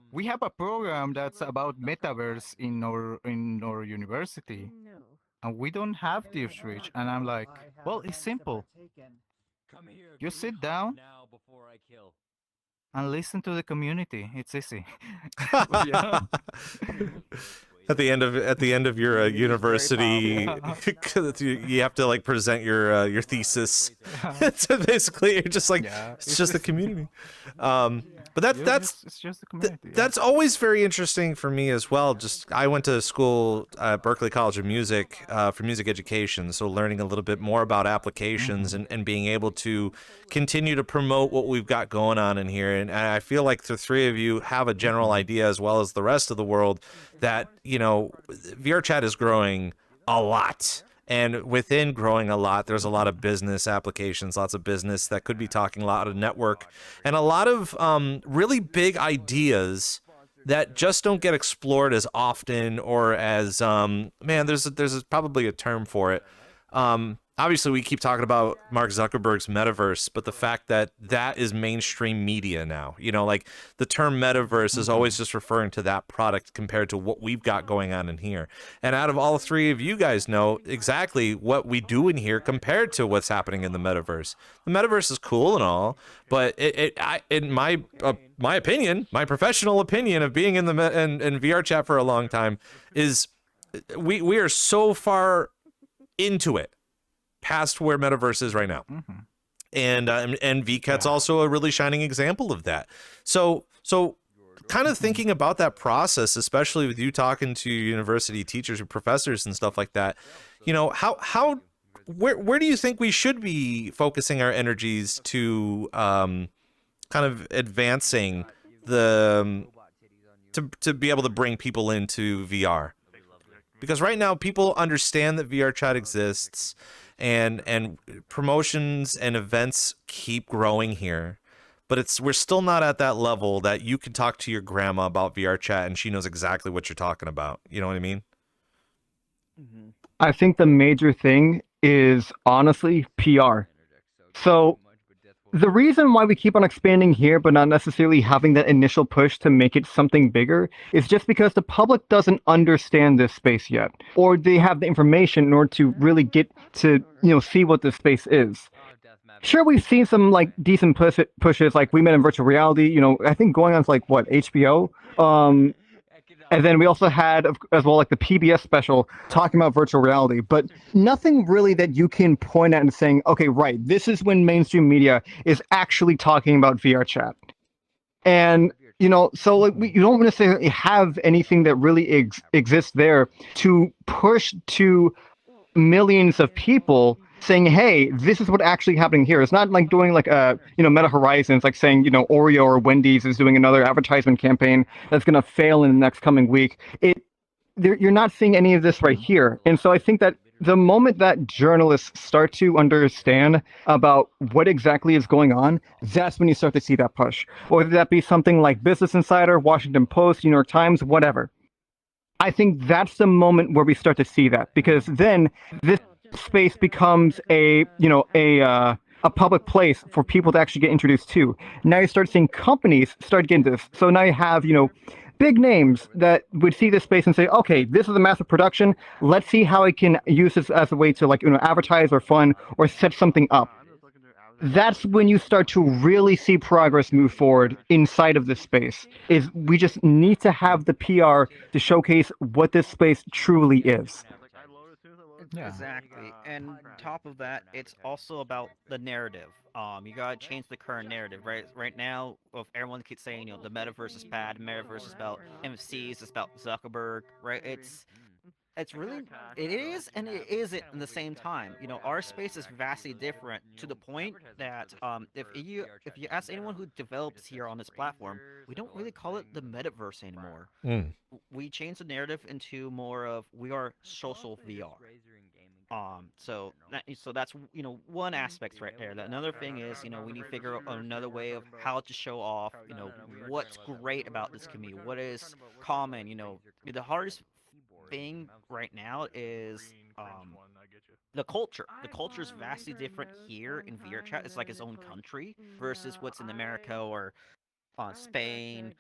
We have a program that's about metaverse in our university, and we don't have this reach. And I'm like, well, it's simple. You sit down and listen to the community. It's easy. Yeah. At the end of your university, you have to like present your thesis. So basically, you're just like, Yeah, it's just the community. But it's just the community. Yeah. that's always very interesting for me as well. Just I went to school at Berklee College of Music for music education, so learning a little bit more about applications and being able to continue to promote what we've got going on in here. And I feel like the three of you have a general idea as well as the rest of the world that, you know, VRChat is growing a lot. And within growing a lot, there's a lot of business applications, lots of business that could be talking, a lot of network, and a lot of really big ideas that just don't get explored as often or as, man, there's probably a term for it. Obviously, we keep talking about Mark Zuckerberg's metaverse, but the fact that that is mainstream media now, you know, like the term metaverse is always just referring to that product compared to what we've got going on in here. And out of all three of you guys know exactly what we do in here compared to what's happening in the metaverse. The metaverse is cool and all, but in my opinion, my professional opinion of being in VRChat for a long time is we are so far into it. Past where metaverse is right now, and VKet's also a really shining example of that. So kind of thinking about that process, especially with you talking to university teachers or professors and stuff like that, you know, where do you think we should be focusing our energies to kind of advancing the to be able to bring people into VR? Because right now people understand that VRChat exists. And promotions and events keep growing here, but we're still not at that level that you can talk to your grandma about VRChat and she knows exactly what you're talking about. You know what I mean? I think the major thing is honestly PR. So the reason why we keep on expanding here but not necessarily having that initial push to make it something bigger is just because the public doesn't understand this space yet, or they have the information in order to really get to, you know, see what this space is. Sure, we've seen some like decent pushes, like We Met in Virtual Reality, you know, I think going on to like what, HBO? And then we also had as well like the PBS special talking about virtual reality, but nothing really that you can point at and saying, okay, right, this is when mainstream media is actually talking about VRChat. And, you know, so like you don't necessarily have anything that really exists there to push to millions of people saying, hey, this is what's actually happening here. It's not like doing like a, you know, Meta Horizons, like saying, you know, Oreo or Wendy's is doing another advertisement campaign that's going to fail in the next coming week. You're not seeing any of this right here. And so I think that the moment that journalists start to understand about what exactly is going on, that's when you start to see that push. Or whether that be something like Business Insider, Washington Post, New York Times, whatever. I think that's the moment where we start to see that, because then this space becomes a public place for people to actually get introduced to. Now you start seeing companies start getting this. So now you have, you know, big names that would see this space and say, okay, this is a massive production. Let's see how I can use this as a way to, like, you know, advertise or fund or set something up. That's when you start to really see progress move forward inside of this space. Is we just need to have the PR to showcase what this space truly is. Yeah. Exactly. And top of that, it's also about the narrative. You gotta change the current narrative, right? Right now, if everyone keeps saying, the metaverse is bad, metaverse is about MCs, it's about Zuckerberg, right? It's really it is and it isn't in the same time. Our space is vastly different to the point that if you ask anyone who develops here on this platform, we don't really call it the metaverse anymore. Mm. We change the narrative into more of we are social VR. So that's one aspect right there. Another thing is we need to figure out another way of how to show off what's great about this community, what is common. The hardest thing right now is the culture. The culture is vastly different here in VRChat. It's like its own country versus what's in America or Spain,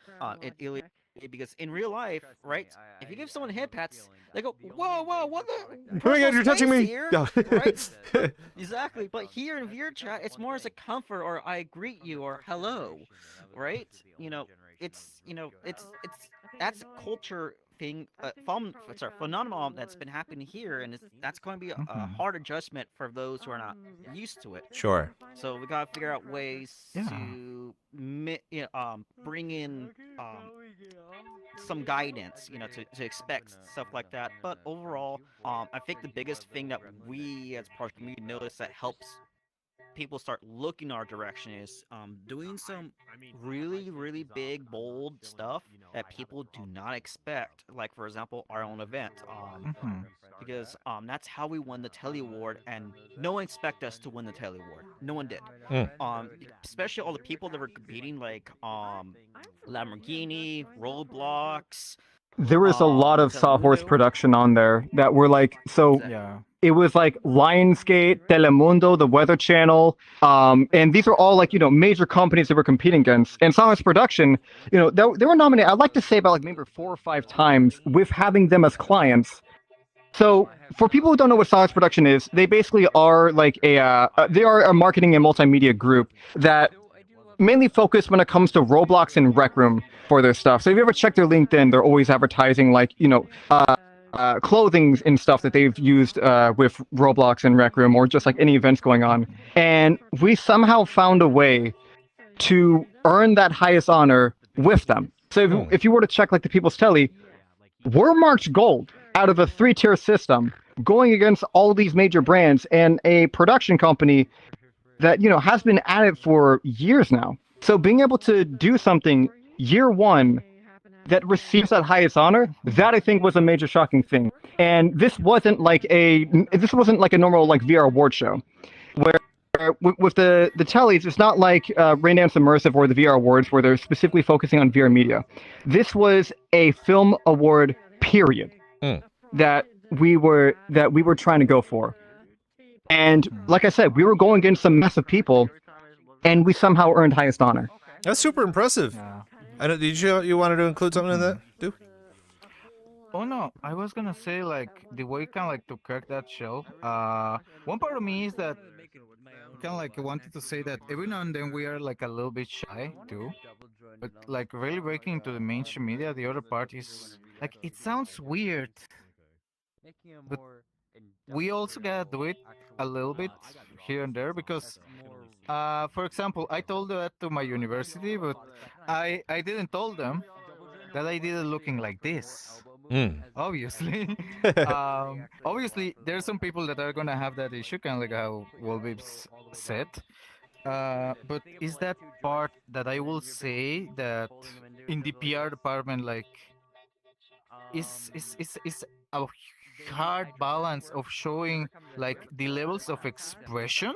Italy. Because in real life, right? If you give someone head pats, they go, "Whoa, whoa, what the Oh my personal God, you're touching space me. here?" Yeah. Right? Exactly. But here in VRChat, it's more as a comfort or I greet you or hello, right? It's that's a culture thing, phenomenon that's been happening here, and that's going to be a Mhm. hard adjustment for those who are not used to it. Sure. So we gotta figure out ways Yeah. to bring in some guidance, to expect stuff like that. But overall, I think the biggest thing that we as part of the community notice that helps people start looking our direction is doing some really, really big, bold stuff that people do not expect. Like, for example, our own event. Mhm. Because that's how we won the Telly Award, and no one expected us to win the Telly Award. No one did. Mm. Especially all the people that were competing, like Lamborghini, Roblox, There was a lot of Sawhorse Telemundo. production on there that were like, so Yeah. it was like Lionsgate, Telemundo, the Weather Channel, and these are all like major companies that were competing against. And Sawhorse production, they were nominated. I'd like to say about like maybe 4 or 5 times with having them as clients. So, for people who don't know what Sawhorse Production is, they basically are like they are a marketing and multimedia group that mainly focus when it comes to Roblox and Rec Room for their stuff. So if you ever check their LinkedIn, they're always advertising like clothing and stuff that they've used with Roblox and Rec Room, or just like any events going on. And we somehow found a way to earn that highest honor with them. So if you were to check like the People's Telly, we're marked gold out of a 3-tier system, going against all these major brands and a production company that has been at it for years now. So being able to do something year one that receives that highest honor, that I think was a major shocking thing. And this wasn't like a normal like VR award show, where with the tellies, it's not like Raindance Immersive or the VR Awards where they're specifically focusing on VR media. This was a film award, period, Mm. that we were trying to go for. And like I said, we were going against some massive people, and we somehow earned highest honor. That's super impressive. Yeah. I don't, did you wanted to include something in that, dude? Oh no, I was gonna say like the way kind of like to crack that shell. One part of me is that kind of like wanted to say that every now and then we are like a little bit shy too, but like really breaking into the mainstream media. The other part is like it sounds weird, but we also gotta do it a little bit here and there because, for example, I told that to my university, but I didn't tell them that I did it looking like this. Mm. Obviously, obviously, there's some people that are gonna have that issue, kind of like how Wolbibs said. But is that part that I will say that in the PR department, like, is a hard balance of showing like the levels of expression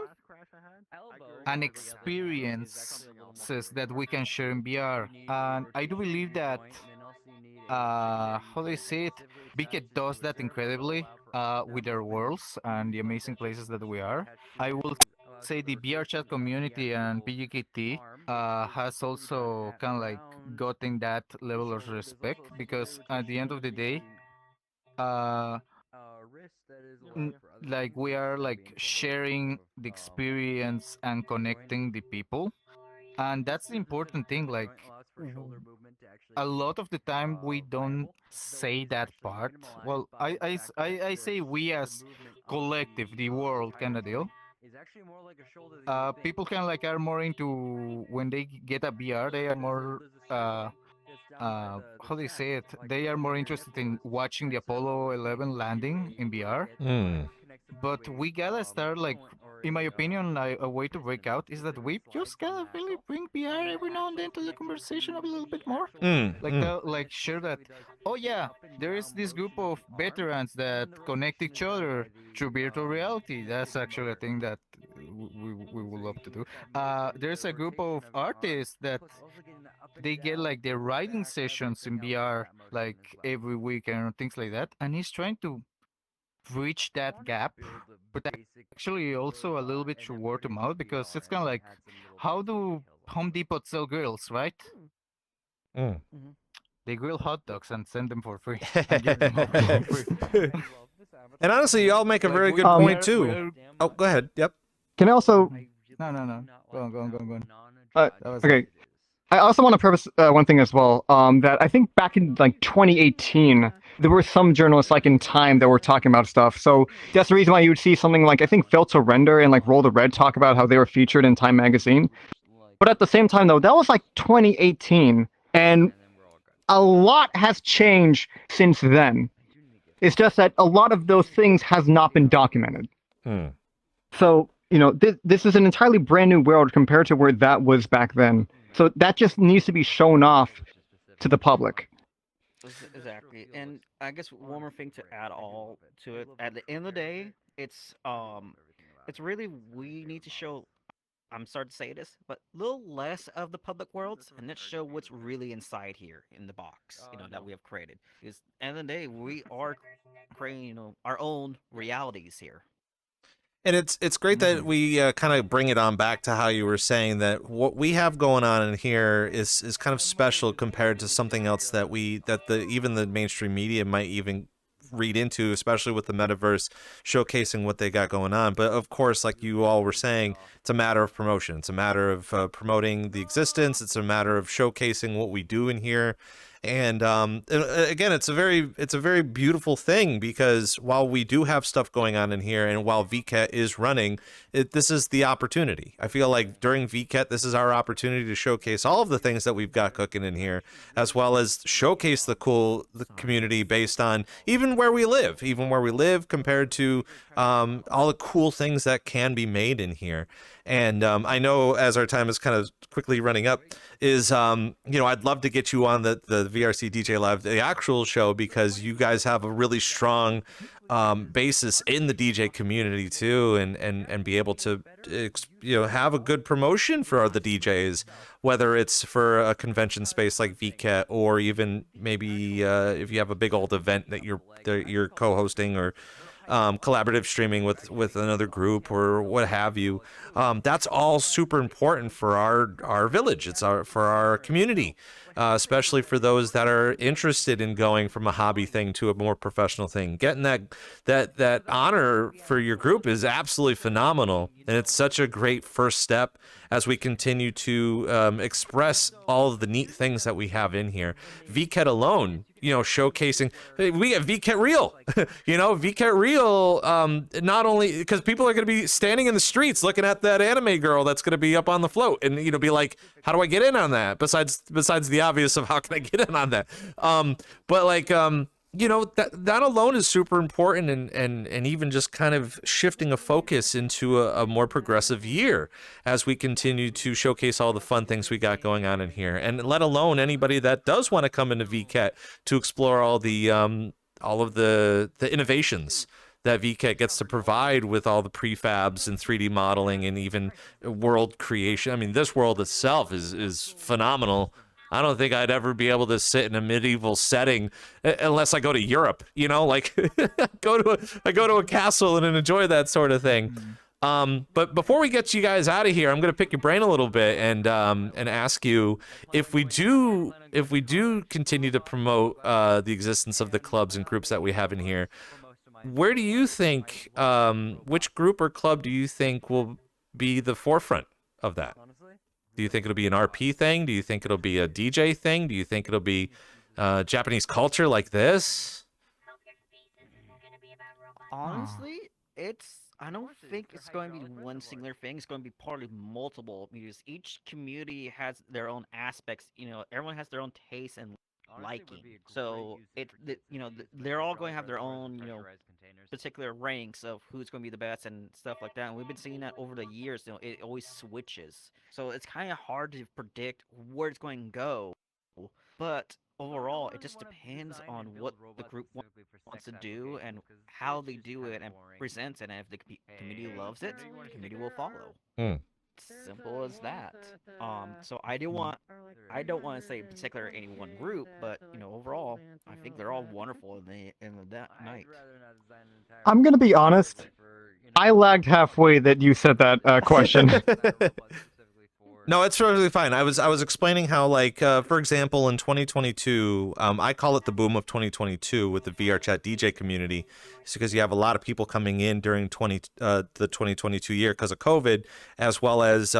and experiences that we can share in VR, and I do believe that how do I say it? VKet does that incredibly with their worlds and the amazing places that we are. I will say the VRChat community and PJKT has also kind of like gotten that level of respect because at the end of the day, uh, like we are like sharing the experience and connecting the people, and that's the important thing. Like a lot of the time we don't say that part. Well, I say we as collective, the world kind of deal. People kind of like are more into when they get a VR, they are more how do you say it? They are more interested in watching the Apollo 11 landing in VR. Hmm. But we gotta start like, in my opinion, a way to break out is that we just gotta really bring VR every now and then to the conversation a little bit more. Like like share that. Oh yeah, there is this group of veterans that connect each other through virtual reality. That's actually a thing that we would love to do. There's a group of artists that they get like their writing sessions in VR like every week and things like that, and he's trying to bridge that gap, but actually also a little bit through word of mouth, because it's kind of like, how do Home Depot sell grills, right? They grill hot dogs and send them for free and give them away for free. And honestly, y'all make a very good point too. Oh, go ahead. Yep. Can I also? No. Go on. Okay. I also want to preface one thing as well. That I think back in like 2018, there were some journalists like in Time that were talking about stuff. So that's the reason why you would see something like, I think, Fail to Render and like Roll the Red talk about how they were featured in Time magazine. But at the same time, though, that was like 2018, and a lot has changed since then. It's just that a lot of those things has not been documented. So, you know, this is an entirely brand new world compared to where that was back then. So that just needs to be shown off to the public. Exactly. And I guess one more thing to add all to it. At the end of the day, it's really, we need to show, I'm sorry to say this, but a little less of the public worlds, and let's show what's really inside here in the box, that we have created. Because at the end of the day, we are creating, our own realities here. And it's great that we kind of bring it on back to how you were saying that what we have going on in here is kind of special compared to something else that even the mainstream media might even read into, especially with the metaverse showcasing what they got going on. But of course, like you all were saying, it's a matter of promotion. It's a matter of promoting the existence. It's a matter of showcasing what we do in here. And again, it's a very beautiful thing, because while we do have stuff going on in here, and while VKet is running, this is the opportunity. I feel like during VKet, this is our opportunity to showcase all of the things that we've got cooking in here, as well as showcase the community based on even where we live compared to all the cool things that can be made in here. And I know, as our time is kind of quickly running up, I'd love to get you on the VRCDJLIVE, the actual show, because you guys have a really strong basis in the DJ community too, and be able to have a good promotion for the DJs, whether it's for a convention space like VKet, or even maybe if you have a big old event that you're co-hosting, or collaborative streaming with another group or what have you. That's all super important for our village. It's for our community, especially for those that are interested in going from a hobby thing to a more professional thing. Getting that honor for your group is absolutely phenomenal, and it's such a great first step as we continue to express all of the neat things that we have in here. VKet alone, showcasing, we have VKet Real, VKet Real, not only because people are going to be standing in the streets looking at that anime girl that's going to be up on the float, and be like, how do I get in on that? Besides the obvious of how can I get in on that? But like, that alone is super important, and even just kind of shifting a focus into a more progressive year as we continue to showcase all the fun things we got going on in here, and let alone anybody that does want to come into VKet to explore all of the innovations that VKet gets to provide with all the prefabs and 3D modeling and even world creation. I mean, this world itself is phenomenal. I don't think I'd ever be able to sit in a medieval setting unless I go to Europe, like I go to a castle and enjoy that sort of thing. But before we get you guys out of here, I'm going to pick your brain a little bit and ask you, if we do continue to promote the existence of the clubs and groups that we have in here, where do you think, which group or club do you think will be the forefront of that? Do you think it'll be an RP thing? Do you think it'll be a DJ thing? Do you think it'll be Japanese culture like this? Honestly, I don't think it's going to be one singular thing. It's going to be probably multiple because each community has their own aspects. Everyone has their own taste and liking. So they're all going to have their own particular ranks of who's going to be the best and stuff like that. And we've been seeing that over the years. It always switches. So it's kind of hard to predict where it's going to go. But overall, it just depends on what the group wants to do and how they do it and presents it. And if the community loves it, the community will follow. Hmm. Simple as that. So I don't want to say in particular any one group, but overall, I think they're all wonderful in that night. I'm gonna be honest. I lagged halfway that you said that question. No, it's totally fine. I was explaining how, like, for example, in 2022, I call it the boom of 2022 with the VRChat DJ community. It's because you have a lot of people coming in during the 2022 year because of COVID, as well as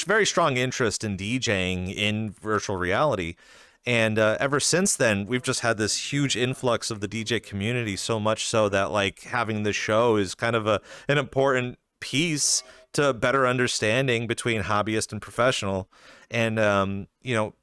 very strong interest in DJing in virtual reality. And ever since then, we've just had this huge influx of the DJ community, so much so that, like, having this show is kind of an important piece to better understanding between hobbyist and professional, and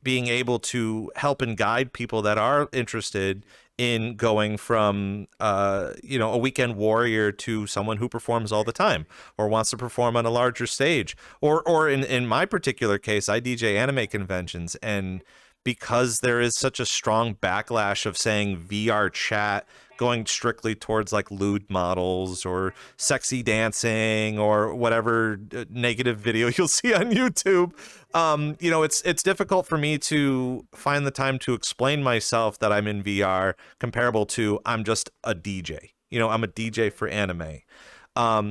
being able to help and guide people that are interested in going from a weekend warrior to someone who performs all the time or wants to perform on a larger stage, or in my particular case, I DJ anime conventions, and because there is such a strong backlash of saying VRChat going strictly towards like lewd models or sexy dancing or whatever negative video you'll see on YouTube, it's difficult for me to find the time to explain myself that I'm in VR comparable to I'm just a DJ. I'm a DJ for anime.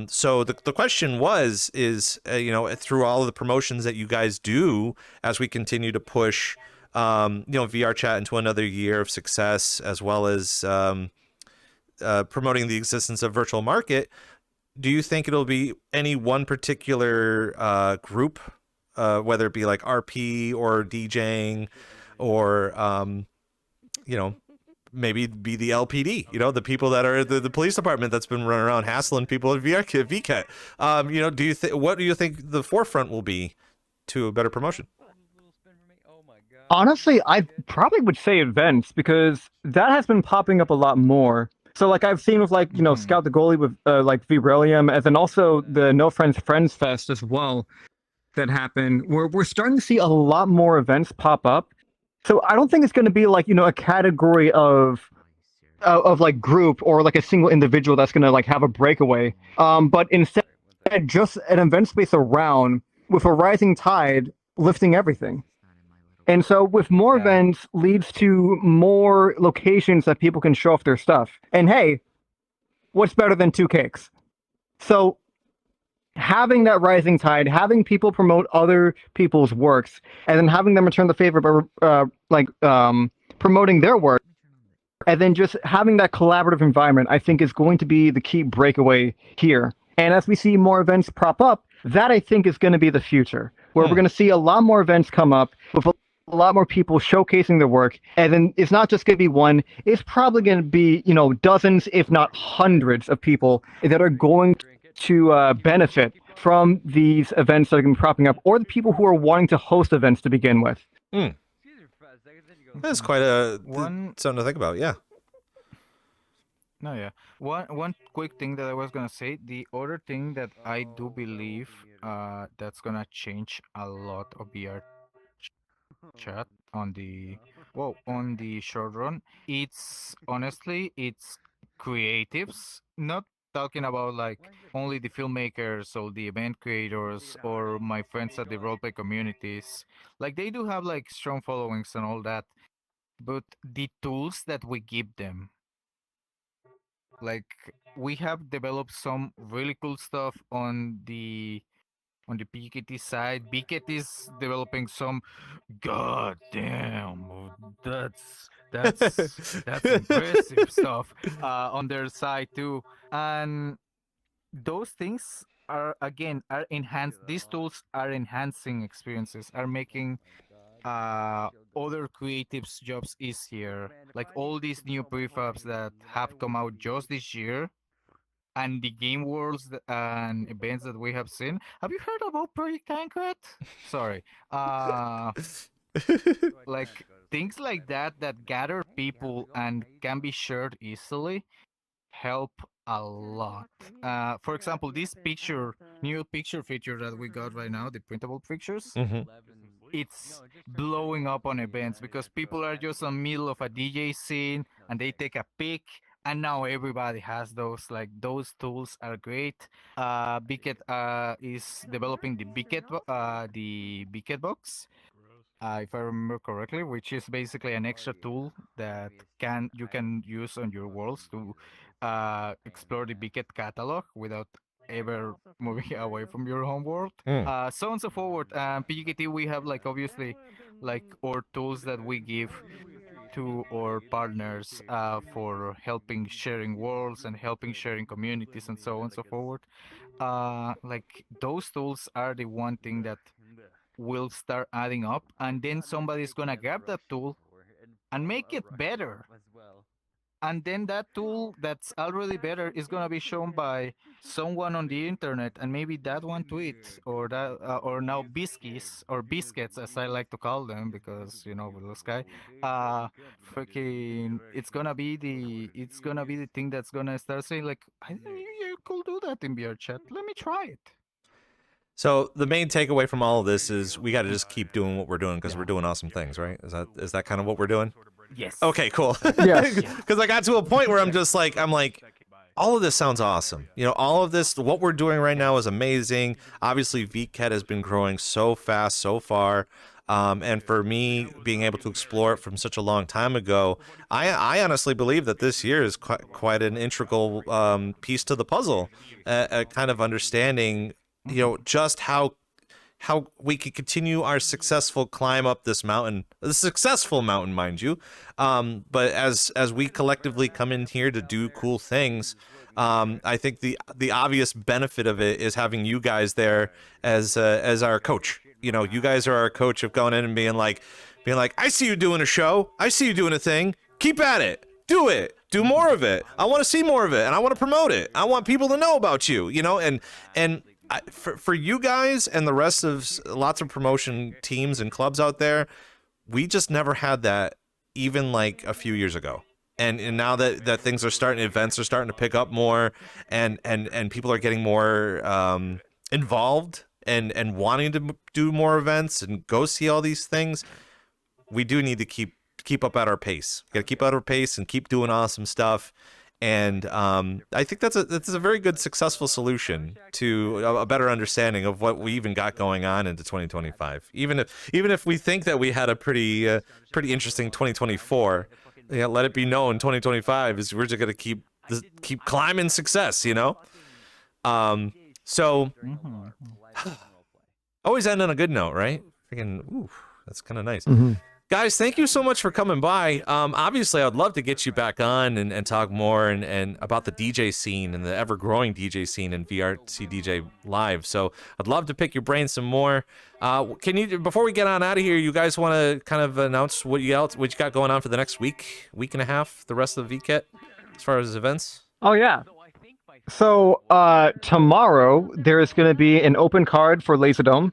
So the question is through all of the promotions that you guys do as we continue to push VRChat into another year of success, as well as promoting the existence of virtual market, do you think it'll be any one particular group, whether it be like RP or DJing, or maybe be the LPD, the people that are the police department that's been running around hassling people at VKet? What do you think the forefront will be to a better promotion? Honestly, I probably would say events because that has been popping up a lot more. So like I've seen with like, Scout the Goalie with like Vibrelium, and then also the No Friends Friends Fest as well that happened. We're starting to see a lot more events pop up. So I don't think it's going to be like, a category of like group or like a single individual that's going to like have a breakaway. But instead just an event space around with a rising tide lifting everything. And so with more events leads to more locations that people can show off their stuff. And hey, what's better than two cakes? So having that rising tide, having people promote other people's works, and then having them return the favor by promoting their work, and then just having that collaborative environment, I think is going to be the key breakaway here. And as we see more events prop up, that I think is going to be the future, where we're going to see a lot more events come up with a lot more people showcasing their work, and then it's not just going to be one, it's probably going to be dozens if not hundreds of people that are going to benefit from these events that are going to be propping up, or the people who are wanting to host events to begin with. That's quite something to think about. One quick thing that I was gonna say, the other thing that I do believe that's gonna change a lot of VR chat on the short run, it's honestly creatives, not talking about like only the filmmakers or the event creators or my friends at the roleplay communities. Like they do have like strong followings and all that, but the tools that we give them, like we have developed some really cool stuff on the PJKT side. VKet is developing some goddamn that's impressive stuff on their side too. And those things are enhanced. These tools are enhancing experiences, are making other creatives' jobs easier. Like all these new prefabs that have come out just this year, and the game worlds and events that we have seen. Have you heard about Project Tancred? Sorry. Like things like that gather people and can be shared easily help a lot. For example, this new picture feature that we got right now, the printable pictures, Mhm. it's blowing up on events because people are just in the middle of a DJ scene and they take a pic, and now everybody has those. Like those tools are great. VKet is developing the VKet box, if I remember correctly, which is basically an extra tool that you can use on your worlds to explore the VKet catalog without ever moving away from your home world. Mm. So on and so forward. PGKT, we have like obviously like our tools that we give to our partners for helping sharing worlds and helping sharing communities and so on and so forward. Like those tools are the one thing that will start adding up, and then somebody's gonna grab that tool and make it better. And then that tool that's already better is gonna be shown by someone on the internet, and maybe that one tweet or that or now biscuits or biscuits as I like to call them because with this guy, freaking it's gonna be the thing that's gonna start saying like I didn't know you could do that in VRChat. Let me try it. So the main takeaway from all of this is we got to just keep doing what we're doing because we're doing awesome things, right? Is that kind of what we're doing? Yes. Okay, cool. Yes. Because I got to a point where I'm like, all of this sounds awesome. All of this, what we're doing right now is amazing. Obviously, VKet has been growing so fast so far. And for me, being able to explore it from such a long time ago, I honestly believe that this year is quite an integral piece to the puzzle, kind of understanding, just how we could continue our successful climb up this mountain, the successful mountain, mind you. But as we collectively come in here to do cool things, I think the obvious benefit of it is having you guys there as our coach. You guys are our coach of going in and being like, I see you doing a show, I see you doing a thing. Keep at it. Do it. Do more of it. I want to see more of it, and I want to promote it. I want people to know about you. And for you guys and the rest of lots of promotion teams and clubs out there, we just never had that even like a few years ago. And now that things are starting, events are starting to pick up more, and people are getting more involved and wanting to do more events and go see all these things, we do need to keep up at our pace. Got to keep at our pace and keep doing awesome stuff. And I think that's a very good successful solution to a better understanding of what we even got going on into 2025. Even if we think that we had a pretty interesting 2024, let it be known 2025 is we're just gonna keep climbing success. So always end on a good note, right? Freaking, ooh, that's kind of nice. Mm-hmm. Guys, thank you so much for coming by. Obviously, I'd love to get you back on and talk more and about the DJ scene and the ever-growing DJ scene in VRCDJ Live. So I'd love to pick your brain some more. Can you, before we get on out of here, you guys want to kind of announce what you got going on for the next week and a half, the rest of the VKet, as far as events? Oh yeah. So tomorrow there's going to be an open card for Laserdome.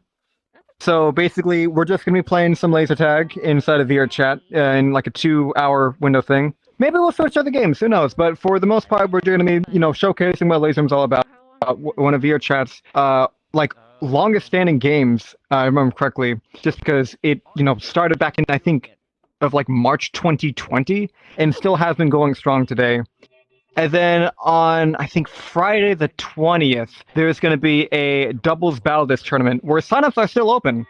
So basically, we're just going to be playing some laser tag inside of VRChat in like a 2-hour window thing. Maybe we'll switch other games, who knows? But for the most part, we're going to be, showcasing what Laserdome's all about. One of VRChat's like longest standing games, I remember correctly, just because it, started back in, I think, of like March 2020 and still has been going strong today. And then on, I think, Friday the 20th, there's going to be a doubles battle disc tournament where signups are still open.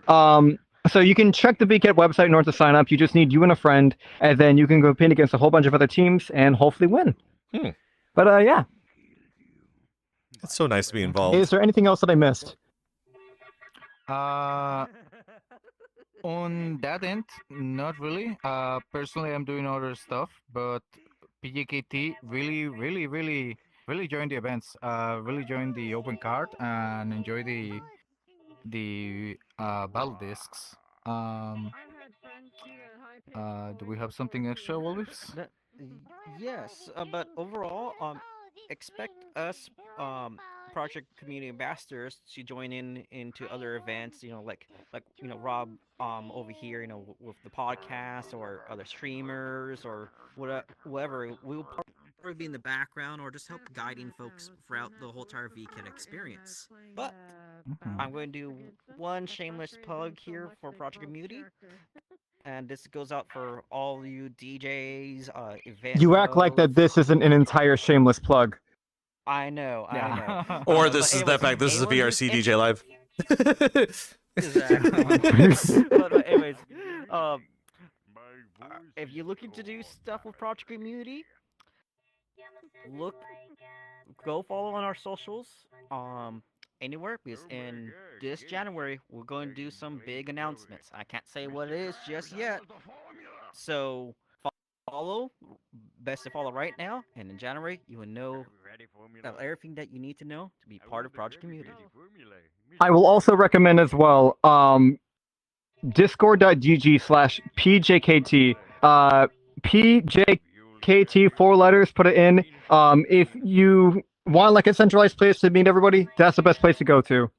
So you can check the VKet website in order to sign up. You just need you and a friend, and then you can compete against a whole bunch of other teams and hopefully win. But yeah. It's so nice to be involved. Is there anything else that I missed? On that end, not really. Personally, I'm doing other stuff, but PJKT really join the events. Really join the open card and enjoy the battle discs. Do we have something extra, Wolves? Yes, but overall, expect us, project community ambassadors, to join into other events. Rob, over here, with the podcast or other streamers or whatever. We'll probably be in the background or just help guiding folks throughout the whole entire VKet experience. But I'm going to do one shameless plug here for project community. And this goes out for all you DJs, event You act like that hosts. this isn't an entire shameless plug. I know. Or But this is the anyways, fact this is a anyone who's VRCDJ Live. Exactly. But anyways, if you're looking to do stuff with Project Community, go follow on our socials, anywhere, because in this January we're going to do some big announcements. I can't say what it is just yet, so follow. Best to follow right now, and in January you will know everything that you need to know to be part of Project Community. I will also recommend as well discord.gg/PJKT. PJKT, 4 letters, put it in. If you want like a centralized place to meet everybody, that's the best place to go to.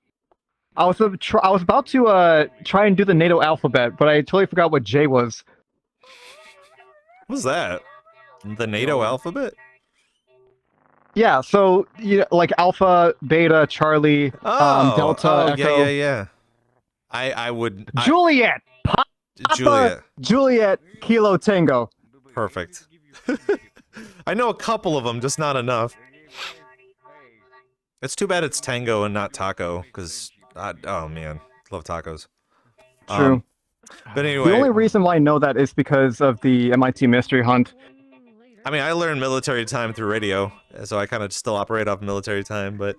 I was about to try and do the NATO alphabet, but I totally forgot what J was. What's that? The NATO alphabet? Yeah, so like Alpha, Beta, Charlie, Delta, Echo. Yeah. I would. Juliet, Papa, Juliet. Juliet, Kilo, Tango. Perfect. I know a couple of them, just not enough. It's too bad it's Tango and not Taco, because oh man, love tacos. True. But anyway, The only reason why I know that is because of the MIT Mystery Hunt. I mean, I learned military time through radio, so I kind of still operate off military time. But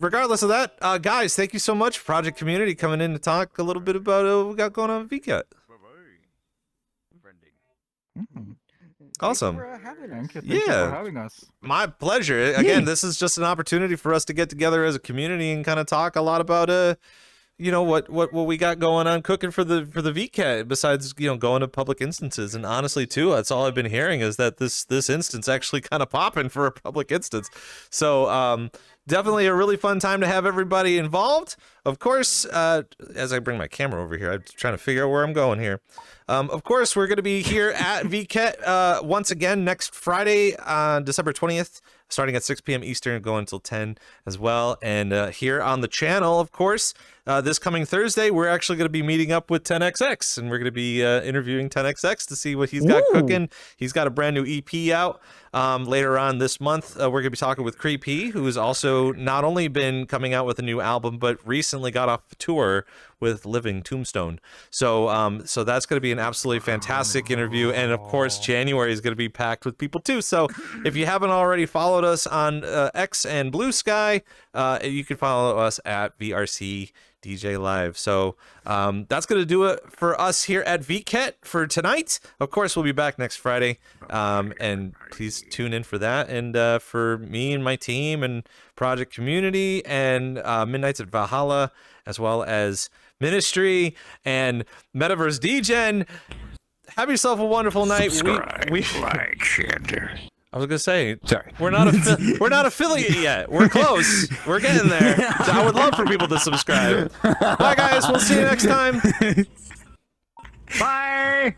regardless of that, guys, thank you so much, Project Community, coming in to talk a little bit about what we got going on with VKet. Awesome. Thank you for having us. My pleasure. Again, this is just an opportunity for us to get together as a community and kind of talk a lot about what we got going on cooking for the VKet, besides going to public instances. And honestly too, that's all I've been hearing is that this instance actually kind of popping for a public instance. So definitely a really fun time to have everybody involved. Of course, as I bring my camera over here, I'm trying to figure out where I'm going here. Of course, we're going to be here at VKet once again next Friday on December 20th, starting at 6 p.m. Eastern, going until 10 as well. And here on the channel, of course, this coming Thursday, we're actually going to be meeting up with 10XX, and we're going to be interviewing 10XX to see what he's got cooking. He's got a brand new EP out. Later on this month, we're going to be talking with Creepy, who has also not only been coming out with a new album, but recently got off tour with Living Tombstone. So so that's going to be an absolutely fantastic interview. And of course, January is going to be packed with people too. So if you haven't already followed us on X and Blue Sky, you can follow us at VRCDJLIVE. So that's going to do it for us here at VKet for tonight. Of course, we'll be back next Friday. And please tune in for that. And for me and my team and Project Community and Midnights at Valhalla, as well as Ministry and Metaverse Degen, have yourself a wonderful night. We like, share. I was gonna say, Sorry. we're not affiliate yet. We're close. We're getting there. So I would love for people to subscribe. Bye, guys. We'll see you next time. Bye!